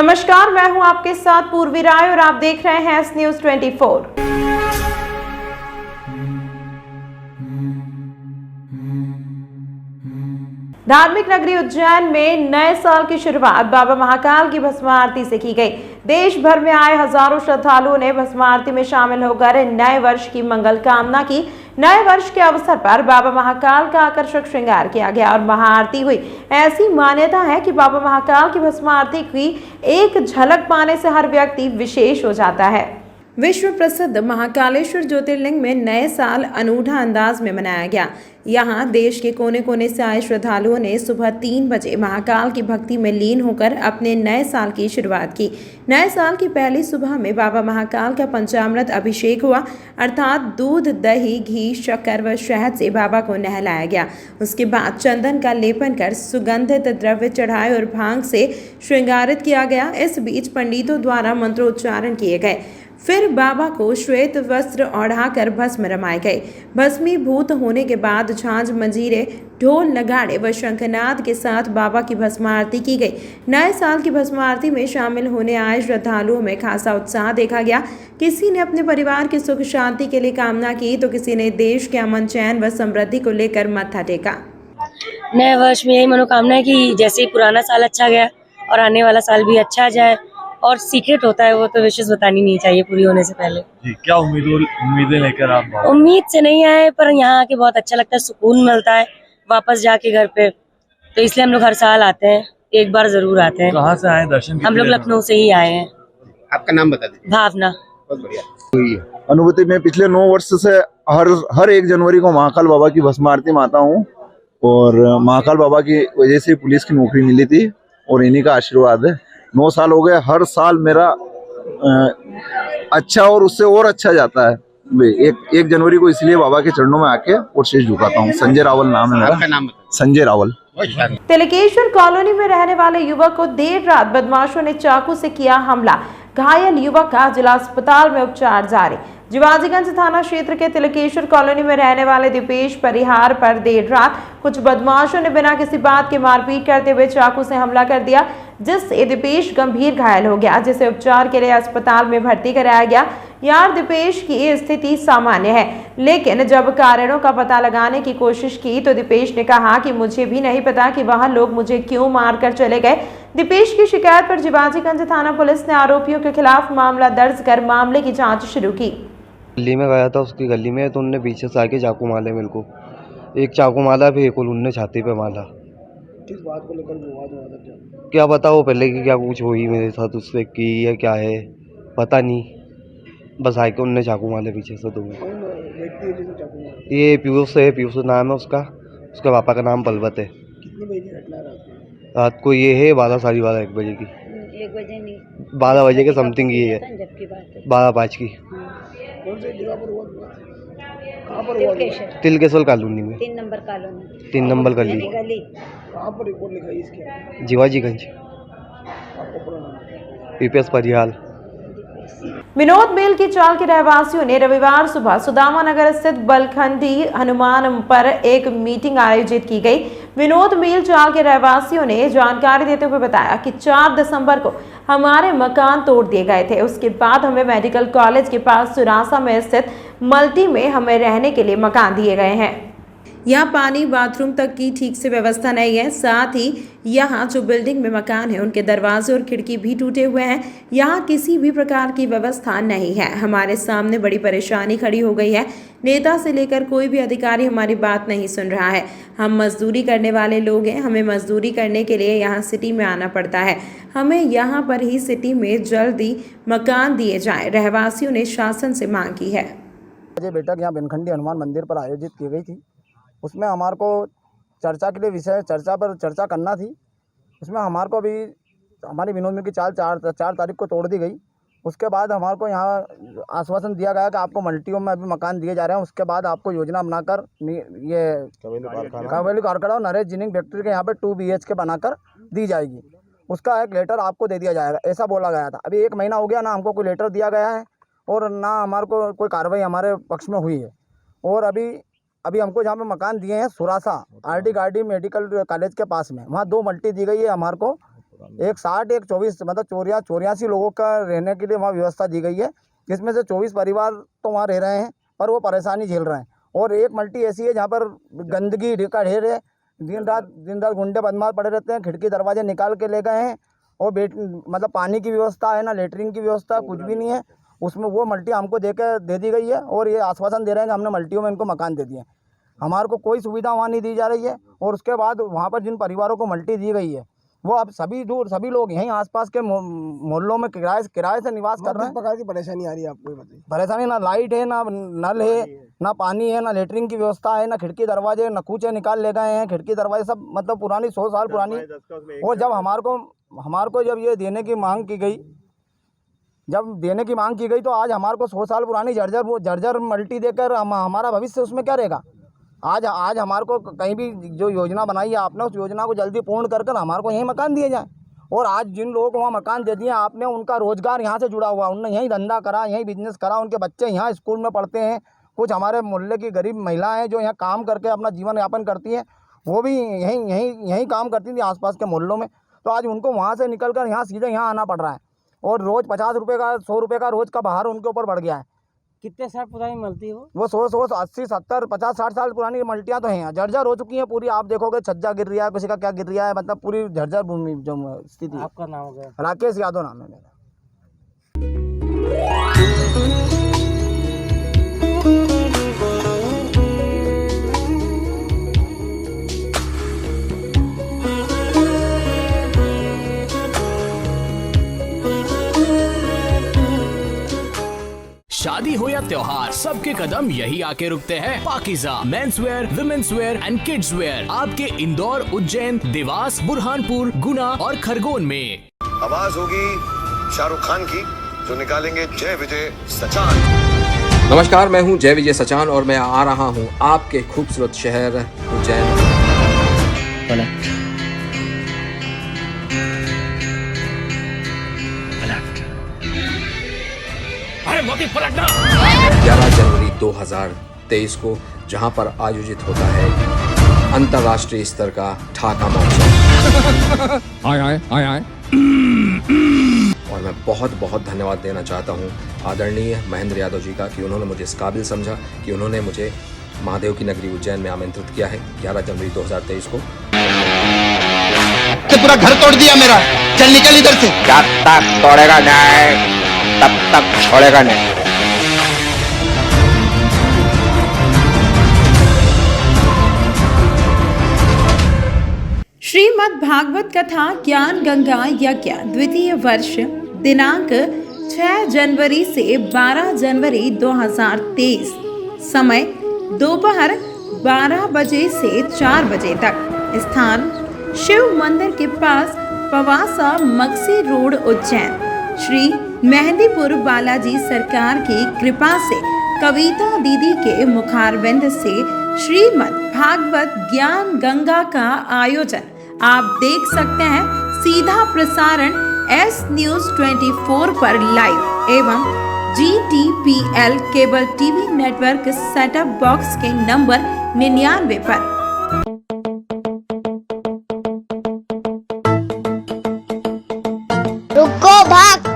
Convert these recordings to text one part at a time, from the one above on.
नमस्कार, मैं हूं आपके साथ पूर्वी राय और आप देख रहे हैं एस न्यूज 24। धार्मिक नगरी उज्जैन में नए साल की शुरुआत बाबा महाकाल की भस्म आरती से की गई। देश भर में आए हजारों श्रद्धालुओं ने भस्म आरती में शामिल होकर नए वर्ष की मंगल कामना की। नए वर्ष के अवसर पर बाबा महाकाल का आकर्षक श्रृंगार किया गया और महाआरती हुई। ऐसी मान्यता है कि बाबा महाकाल की भस्म आरती की एक झलक पाने से हर व्यक्ति विशेष हो जाता है। विश्व प्रसिद्ध महाकालेश्वर ज्योतिर्लिंग में नए साल अनूठा अंदाज में मनाया गया। यहाँ देश के कोने कोने से आए श्रद्धालुओं ने सुबह 3 बजे महाकाल की भक्ति में लीन होकर अपने नए साल की शुरुआत की। नए साल की पहली सुबह में बाबा महाकाल का पंचामृत अभिषेक हुआ, अर्थात दूध, दही, घी, शक्कर व शहद से बाबा को नहलाया गया। उसके बाद चंदन का लेपन कर सुगंधित द्रव्य चढ़ाए और भांग से श्रृंगारित किया गया। इस बीच पंडितों द्वारा मंत्रोच्चारण किए गए। फिर बाबा को श्वेत वस्त्र ओढ़ाकर भस्म रमाए गए। भस्मीभूत होने के बाद झांझ, मंजीरे, ढोल, नगाड़े व शंखनाद के साथ बाबा की भस्म आरती की गई। नए साल की भस्म आरती में शामिल होने आए श्रद्धालुओं में खासा उत्साह देखा गया। किसी ने अपने परिवार की सुख शांति के लिए कामना की तो किसी ने देश के अमन, चैन व समृद्धि को लेकर मत्था टेका। नए वर्ष में यही मनोकामना है कि जैसे पुराना साल अच्छा गया और आने वाला साल भी अच्छा जाए। और सीक्रेट होता है वो तो विशेष बतानी नहीं चाहिए पूरी होने से पहले। जी, क्या उम्मीदें लेकर आप? उम्मीद से नहीं आए, पर यहाँ आके बहुत अच्छा लगता है, सुकून मिलता है वापस जाके घर पे। तो इसलिए हम लोग हर साल आते हैं, एक बार जरूर आते हैं। कहाँ से आए दर्शन? हम लोग लखनऊ से ही आए हैं। आपका नाम बता दीजिए। भावना। बहुत बढ़िया। अनुभूति में पिछले 9 वर्ष से हर 1 जनवरी को महाकाल बाबा की भस्म आरती में आता हूँ और महाकाल बाबा की वजह से पुलिस की नौकरी मिली थी और इन्हीं का आशीर्वाद है। 9 साल हो गए, हर साल मेरा अच्छा और उससे और अच्छा जाता है। 1 जनवरी को इसलिए बाबा के चरणों में आके और शेष झुकाता हूँ। संजय रावल नाम है मेरा। आपका नाम बता। संजय रावल। तिलकेश्वर कॉलोनी में रहने वाले युवक को देर रात बदमाशों ने चाकू से किया हमला। घायल युवक का जिला अस्पताल में उपचार जारी। जिवाजीगंज थाना क्षेत्र के तिलकेश्वर कॉलोनी में रहने वाले दीपेश परिहार पर देर रात कुछ बदमाशों ने बिना किसी बात के मारपीट करते हुए चाकू से हमला कर दिया, जिससे दीपेश गंभीर घायल हो गया, जिसे उपचार के लिए अस्पताल में भर्ती कराया गया। यार दीपेश की स्थिति सामान्य है, लेकिन जब कारणों का पता लगाने की कोशिश की तो दीपेश ने कहा कि मुझे भी नहीं पता कि वहां लोग मुझे क्यों मारकर चले गए। दीपेश की शिकायत पर जिवाजीगंज थाना पुलिस ने आरोपियों के खिलाफ मामला दर्ज कर मामले की जांच शुरू की। गली में गया था, उसकी गली में, तो उनने पीछे से आके चाकू मारे मेरे को। एक चाकू मारा, फिर एक उन्होंने छाती पे मारा। किस बात को लेकर विवाद हुआ था? क्या पता वो पहले की क्या कुछ हुई मेरे साथ उससे की है क्या है पता नहीं, बस आके उनने चाकू मारे पीछे से। तुम्हें कौन व्यक्ति है जिसे चाकू मारा? ये पीयूष है, पीयूष नाम है उसका। उसके पापा का नाम पलवत है। कितने बजे की घटना रात को ये है 12, साढ़े 12, 1 बजे की। 1 बजे नहीं, 12 बजे के समथिंग ये है, 12:05 की। कौन से जगह पर हुआ? कहाँ पर हुआ? तिलकेश्वर कॉलोनी में, 3 नंबर कॉलोनी, 3 नंबर गली, कहाँ पर रिपोर्ट लिखाई इसके? जिवाजीगंज। आपको पूरा नाम? पीपीएस परिहार। विनोद मेल की चाल के रहवासियों ने रविवार सुबह सुदामा नगर स्थित बलखंडी हनुमान पर एक मीटिंग आयोजित की गई। विनोद मेल चाल के रहवासियों ने जानकारी देते हुए बताया कि 4 दिसंबर को हमारे मकान तोड़ दिए गए थे। उसके बाद हमें मेडिकल कॉलेज के पास सुरासा में स्थित मल्टी में हमें रहने के लिए मकान दिए गए हैं। यहाँ पानी, बाथरूम तक की ठीक से व्यवस्था नहीं है। साथ ही यहाँ जो बिल्डिंग में मकान है उनके दरवाजे और खिड़की भी टूटे हुए हैं। यहाँ किसी भी प्रकार की व्यवस्था नहीं है। हमारे सामने बड़ी परेशानी खड़ी हो गई है। नेता से लेकर कोई भी अधिकारी हमारी बात नहीं सुन रहा है। हम मजदूरी करने वाले लोग हैं, हमें मजदूरी करने के लिए यहाँ सिटी में आना पड़ता है। हमें यहाँ पर ही सिटी में जल्दी मकान दिए जाए, रहवासियों ने शासन से मांग की है। बैठक यहाँ बनखंडी हनुमान मंदिर पर आयोजित की गई थी। उसमें हमारे को चर्चा के लिए विषय चर्चा करना थी। उसमें हमारे को अभी हमारी विनोद मेल की चाल 4 तारीख को तोड़ दी गई। उसके बाद हमारे को यहाँ आश्वासन दिया गया कि आपको मल्टियों में अभी मकान दिए जा रहे हैं। उसके बाद आपको योजना बनाकर ये कवेली कारखाना और नरेश जिनिंग फैक्ट्री के यहाँ पे 2 BHK बनाकर दी जाएगी। उसका एक लेटर आपको दे दिया जाएगा, ऐसा बोला गया था। अभी 1 महीना हो गया, ना हमको कोई लेटर दिया गया है और ना हमारे को कोई कार्रवाई हमारे पक्ष में हुई है। और अभी हमको जहाँ पे मकान दिए हैं सुरासा RD गार्डी मेडिकल कॉलेज के पास में, वहाँ 2 मल्टी दी गई है हमारे को। एक 60 एक 24 मतलब 84 लोगों का रहने के लिए वहाँ व्यवस्था दी गई है, जिसमें से 24 परिवार तो वहाँ रह रहे हैं, पर वो परेशानी झेल रहे हैं। और एक मल्टी ऐसी है जहाँ पर गंदगी का ढेर है, दिन रात गुंडे बदमाश पड़े रहते हैं, खिड़की दरवाजे निकाल के ले गए हैं। और मतलब पानी की व्यवस्था है ना, लेटरिन की व्यवस्था कुछ भी नहीं है उसमें। वो मल्टी हमको दे दी गई है और ये आश्वासन दे रहे हैं कि हमने मल्टियों में इनको मकान दे दिए। हमारे को कोई सुविधा वहाँ नहीं दी जा रही है। और उसके बाद वहाँ पर जिन परिवारों को मल्टी दी गई है वो अब सभी लोग यहीं आसपास के मोहल्लों में किराए से निवास कर रहे हैं। प्रकार की परेशानी आ रही है आपको? बताइए। परेशानी ना लाइट है, ना नल है, ना पानी है, ना लेटरिन की व्यवस्था है, ना खिड़की दरवाजे, ना कूचे निकाल ले गए हैं खिड़की दरवाजे, सब मतलब पुरानी 100 साल पुरानी। और जब हमारे को जब ये देने की मांग की गई, तो आज हमारे को 100 साल पुरानी जर्जर मल्टी देकर हमारा भविष्य उसमें क्या रहेगा? आज हमारे को कहीं भी जो योजना बनाई है आपने, उस योजना को जल्दी पूर्ण कर हमारे को यहीं मकान दिए जाए। और आज जिन लोगों को वहाँ मकान दे दिए आपने, उनका रोजगार यहाँ से जुड़ा हुआ, उन्होंने यहीं धंधा करा, यहीं बिजनेस करा, उनके बच्चे यहाँ स्कूल में पढ़ते हैं। कुछ हमारे मोहल्ले की गरीब महिलाएं हैं जो यहाँ काम करके अपना जीवन यापन करती हैं, वो भी यहीं काम करती थी आसपास के मोहल्लों में। तो आज उनको वहाँ से निकल कर सीधे यहाँ आना पड़ रहा है। और रोज़ 50 रुपये का 100 रुपये का रोज़ का बाहर उनके ऊपर बढ़ गया है। कितने साल पुरानी मल्टी हो? वो 100 80 70 50 60 साल पुरानी मल्टियाँ तो हैं, जर्जर हो चुकी हैं पूरी। आप देखोगे छज्जा गिर रहा है, किसी का क्या गिर रहा है, मतलब पूरी जर्जर भूमि जो स्थिति। आपका नाम हो गया? राकेश यादव नाम है मेरा। शादी हो या त्योहार, सबके कदम यही आके रुकते हैं। Pakeezah men's wear, women's wear and kids wear आपके इंदौर, उज्जैन, देवास, बुरहानपुर, गुना और खरगोन में। आवाज होगी शाहरुख खान की, जो निकालेंगे जय विजय सचान। नमस्कार, मैं हूं जय विजय सचान और मैं आ रहा हूं आपके खूबसूरत शहर उज्जैन। पलटना 11 जनवरी 2023 को जहां पर आयोजित होता है अंतर्राष्ट्रीय स्तर का ठाका महोत्सव। और मैं बहुत बहुत धन्यवाद देना चाहता हूं आदरणीय महेंद्र यादव जी का कि उन्होंने मुझे इस काबिल समझा कि उन्होंने मुझे महादेव की नगरी उज्जैन में आमंत्रित किया है 11 जनवरी 2023 को। तो पूरा घर तोड़ दिया मेरा, चल निकल इधर से। जब तक तोड़ेगा नहीं तब तक छोड़ेगा नहीं। श्रीमद् भागवत कथा ज्ञान गंगा यज्ञ द्वितीय वर्ष दिनांक 6 जनवरी से 12 जनवरी 2023, समय दोपहर 12 बजे से 4 बजे तक। स्थान शिव मंदिर के पास पवासा मक्सी रोड उज्जैन। श्री मेहंदीपुर बालाजी सरकार की कृपा से कविता दीदी के मुखारबिंद से श्रीमद् भागवत ज्ञान गंगा का आयोजन आप देख सकते हैं। सीधा प्रसारण एस न्यूज 24 पर लाइव एवं GTPL cable TV network setup box के नंबर 99 पर। रुको भक्त।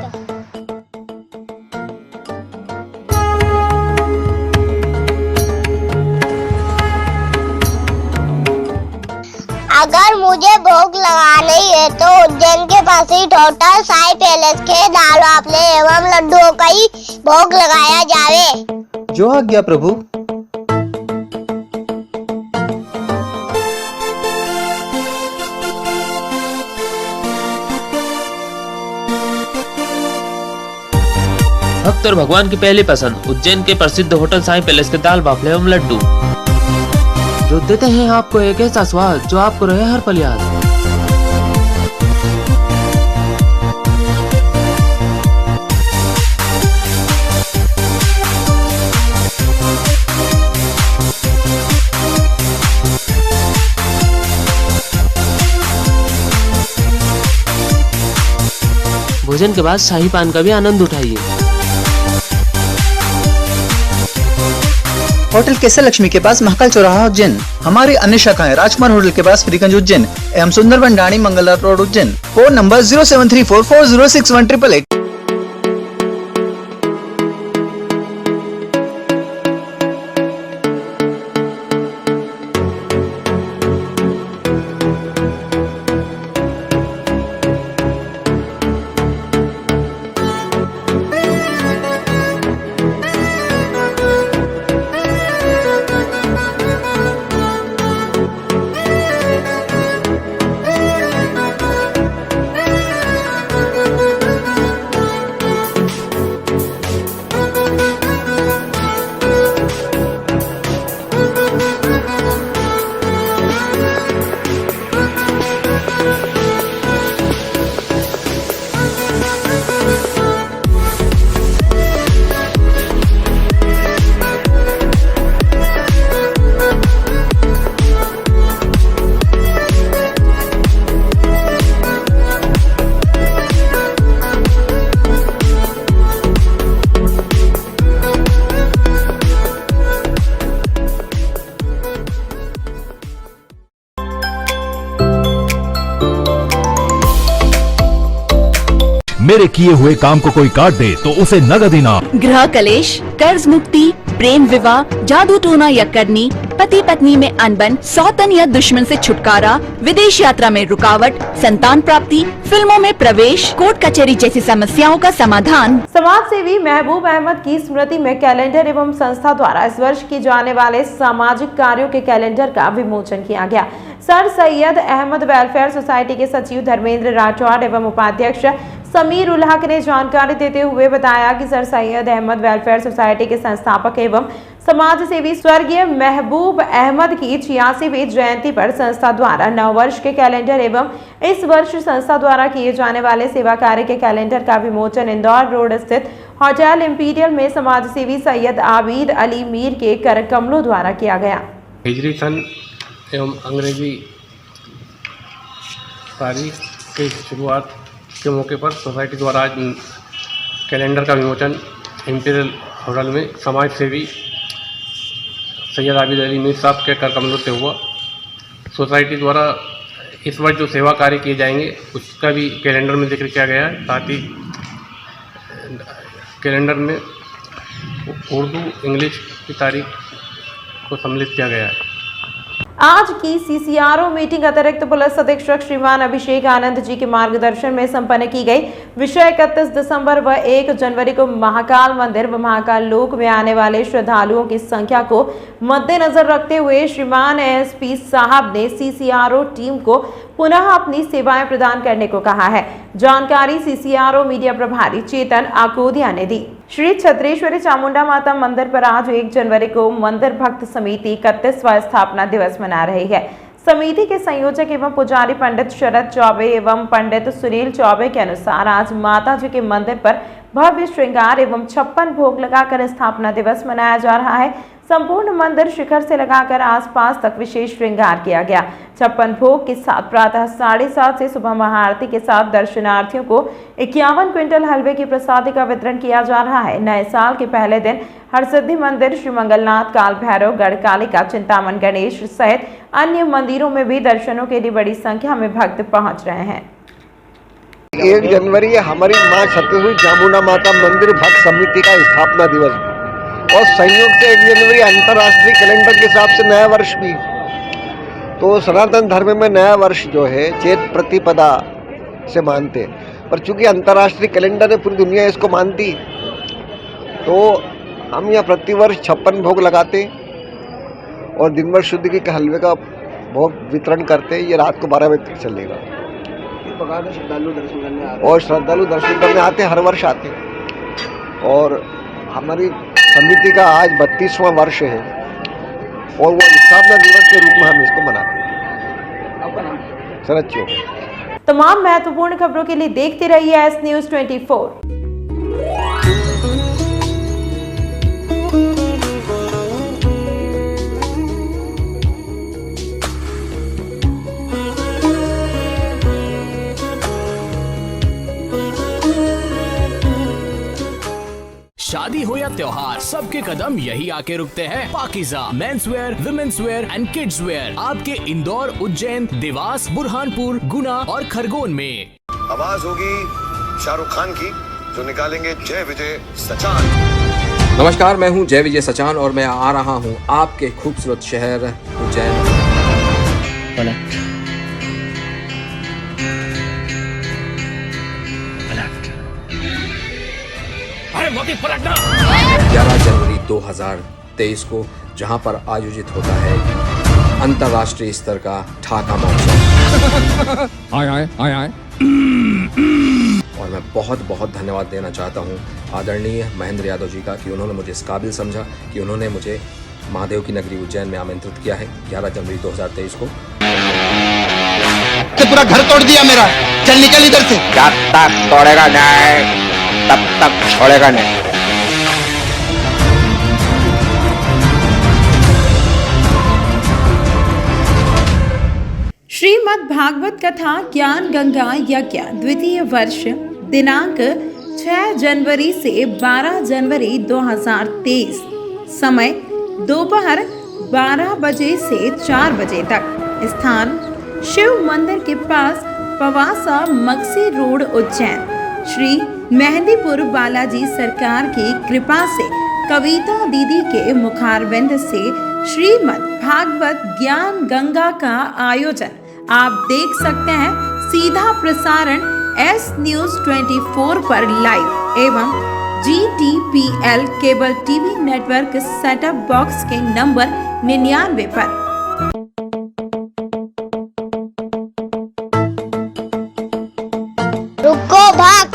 अगर मुझे भोग लगाना ही है तो उज्जैन के पास ही टोटल साई पैलेस के दाल वाफले एवं लड्डुओं का ही भोग लगाया जावे। जो आज्ञा प्रभु। भक्त और भगवान की पहली पसंद उज्जैन के प्रसिद्ध होटल साई पैलेस के दाल बाफले एवं लड्डू, जो देते हैं आपको एक ऐसा स्वाद जो आपको रहे हर पल याद। भोजन के बाद शाही पान का भी आनंद उठाइए। होटल केसर लक्ष्मी के पास महाकाल चौराहा उज्जैन। हमारी अन्य शाखाएं राजकुमार होटल के पास फ्रीगंज उज्जैन एवं Sundarban Dani Mangla road Ujjain. Phone number 07344061888। मेरे किए हुए काम को कोई काट दे तो उसे नगद इनाम। गृह कलेश, कर्ज मुक्ति, प्रेम विवाह, जादू टोना या करनी, पति पत्नी में अनबन, सौतन या दुश्मन से छुटकारा, विदेश यात्रा में रुकावट, संतान प्राप्ति, फिल्मों में प्रवेश, कोर्ट कचहरी जैसी समस्याओं का समाधान। समाज सेवी महबूब अहमद की स्मृति में कैलेंडर एवं संस्था द्वारा इस वर्ष किए जाने वाले सामाजिक कार्यों के कैलेंडर का विमोचन किया गया। Sir Syed Ahmad welfare society के सचिव धर्मेंद्र राठौड़ एवं उपाध्यक्ष समीर उल हक ने जानकारी देते हुए बताया कि sir Syed Ahmad welfare society के संस्थापक एवं समाज सेवी स्वर्गीय महबूब अहमद की 86वीं जयंती पर संस्था द्वारा नववर्ष के कैलेंडर एवं इस वर्ष संस्था द्वारा किए जाने वाले सेवा कार्य के कैलेंडर का विमोचन इंदौर रोड स्थित होटल इम्पीरियल में समाज सेवी सैयद आबिद अली मीर के कर कमलों द्वारा किया गया। हिजरी सन एवं अंग्रेजी तारीख की शुरुआत के मौके पर सोसाइटी द्वारा आज कैलेंडर का विमोचन इम्पीरियल होटल में समाज सेवी सैयद आबिद अली मीर साहब के कर कमलों से हुआ। सोसाइटी द्वारा इस वर्ष जो सेवा कार्य किए जाएंगे उसका भी कैलेंडर में जिक्र किया गया है। साथ ही कैलेंडर में उर्दू इंग्लिश की तारीख को सम्मिलित किया गया है। आज की सीसीआरओ मीटिंग अतिरिक्त पुलिस अधीक्षक श्रीमान अभिषेक आनंद जी के मार्गदर्शन में संपन्न की गई। विषय 31 दिसंबर व 1 जनवरी को महाकाल मंदिर व महाकाल लोक में आने वाले श्रद्धालुओं की संख्या को मद्देनजर रखते हुए श्रीमान एसपी साहब ने सीसीआरओ टीम को पुनः अपनी सेवाएं प्रदान करने को कहा है। जानकारी सीसीआरओ मीडिया प्रभारी चेतन आकोदिया ने दी। श्री छत्रेश्वरी चामुंडा माता मंदिर पर आज 1 जनवरी को मंदिर भक्त समिति 31वां स्थापना दिवस मना रही है। समिति के संयोजक एवं पुजारी पंडित शरद चौबे एवं पंडित सुनील चौबे के अनुसार आज माता जी के मंदिर पर भव्य श्रृंगार एवं 56 भोग लगाकर स्थापना दिवस मनाया जा रहा है। संपूर्ण मंदिर शिखर से लगाकर आसपास तक विशेष श्रृंगार किया गया। 56 भोग के साथ प्रातः 7:30 से सुबह महाआरती के साथ दर्शनार्थियों को 51 क्विंटल हलवे की प्रसादी का वितरण किया जा रहा है। नए साल के पहले दिन हरसिद्धि मंदिर, श्री मंगलनाथ, काल भैरव, गढ़कालिका, चिंतामन गणेश सहित अन्य मंदिरों में भी दर्शनों के लिए बड़ी संख्या में भक्त पहुंच रहे हैं। 1 जनवरी हमारी माँ छत्रेश्वरी चामुंडा माता मंदिर भक्त समिति का स्थापना दिवस और संयोग से 1 जनवरी अंतर्राष्ट्रीय कैलेंडर के हिसाब से नया वर्ष भी। तो सनातन धर्म में नया वर्ष जो है चैत प्रतिपदा से मानते, पर चूंकि अंतर्राष्ट्रीय कैलेंडर है पूरी दुनिया इसको मानती, तो हम यहाँ प्रतिवर्ष 56 भोग लगाते और दिन भर शुद्ध के हलवे का भोग वितरण करते। ये रात को 12 बजे तक चलेगा। श्रद्धालु दर्शन करने आते और श्रद्धालु दर्शन करने आते, हर वर्ष आते। और हमारी समिति का आज 32वां वर्ष है और वो स्थापना दिवस के रूप में हम इसको मनाते हैं। शरद चौबे। तमाम महत्वपूर्ण खबरों के लिए देखते रहिए एस न्यूज़ 24। शादी हो या या त्योहार, सबके कदम यही आके रुकते हैं। पाकीज़ा मेंसवेयर, विमेंसवेयर एंड किड्सवेयर आपके इंदौर, उज्जैन, देवास, बुरहानपुर, गुना और खरगोन में। आवाज होगी शाहरुख खान की, जो निकालेंगे जय विजय सचान। नमस्कार, मैं हूं जय विजय सचान और मैं आ रहा हूं आपके खूबसूरत शहर उज्जैन। अरे मोदी पलटना। 11 जनवरी 2023 को जहां पर आयोजित होता है अंतर्राष्ट्रीय स्तर का ठाका महोत्सव। आए। और मैं बहुत बहुत धन्यवाद देना चाहता हूं आदरणीय महेंद्र यादव जी का कि उन्होंने मुझे इस काबिल समझा कि उन्होंने मुझे महादेव की नगरी उज्जैन में आमंत्रित किया है 11 जनवरी 2023 को। पूरा घर तोड़ दिया मेरा, चल निकल इधर से। जब तक तोड़ेगा नहीं तब तक छोड़ेगा नहीं। श्रीमद् भागवत कथा ज्ञान गंगा यज्ञ द्वितीय वर्ष दिनांक 6 जनवरी से 12 जनवरी 2023, समय दोपहर 12 बजे से 4 बजे तक। स्थान शिव मंदिर के पास पवासा मक्सी रोड उज्जैन। श्री मेहंदीपुर बालाजी सरकार की कृपा से कविता दीदी के मुखारविंद से श्रीमद् भागवत ज्ञान गंगा का आयोजन आप देख सकते हैं। सीधा प्रसारण एस न्यूज 24 पर लाइव एवं GTPL cable TV network setup box के नंबर 99 पर। रुको भक्त,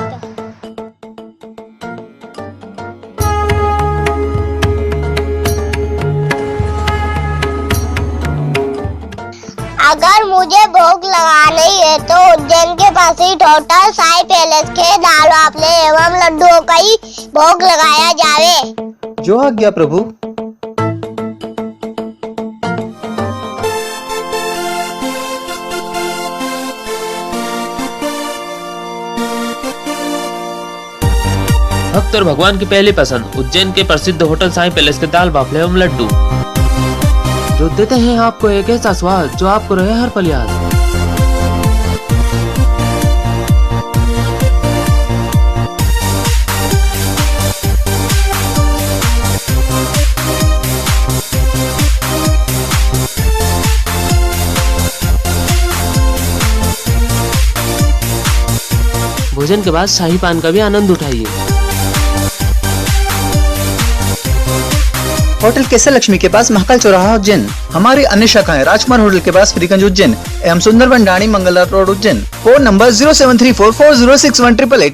अगर मुझे भोग लगानी है तो उज्जैन के पास ही टोटल साई पैलेस के दाल वाफले एवं लड्डुओं का ही भोग लगाया जावे। जो आज्ञा प्रभु। भक्त और भगवान की पहली पसंद उज्जैन के प्रसिद्ध होटल साई पैलेस के दाल बाफले एवं लड्डू, जो देते हैं आपको एक ऐसा स्वाद जो आपको रहे हर पल याद। भोजन के बाद शाही पान का भी आनंद उठाइए। होटल केसर लक्ष्मी के पास महाकाल चौराहा उज्जैन। हमारी अन्य शाखाएं राजकुमार होटल के पास फ्रीगंज उज्जैन एवं Sundarvan Dani Mangla road Ujjain. Phone number 07344061888।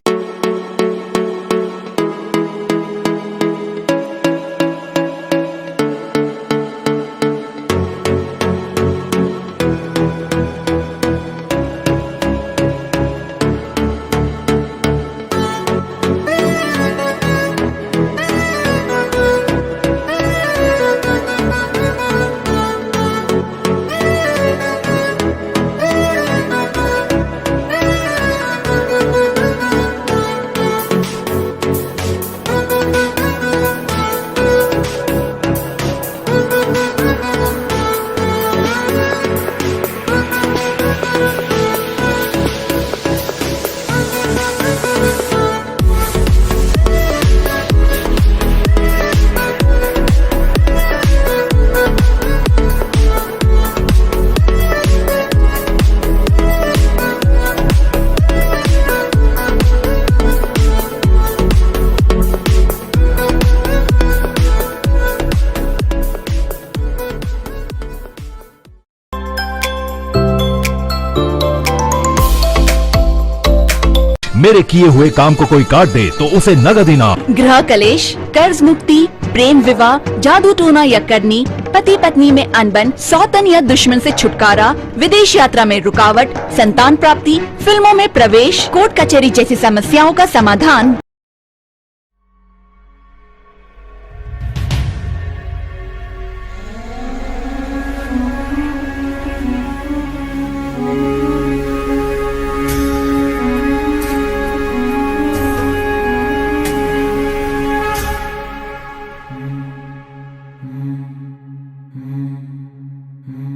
मेरे किए हुए काम को कोई काट दे तो उसे नगद इनाम। गृह कलेश, कर्ज मुक्ति, प्रेम विवाह, जादू टोना या करनी, पति पत्नी में अनबन, सौतन या दुश्मन से छुटकारा, विदेश यात्रा में रुकावट, संतान प्राप्ति, फिल्मों में प्रवेश, कोर्ट कचहरी जैसी समस्याओं का समाधान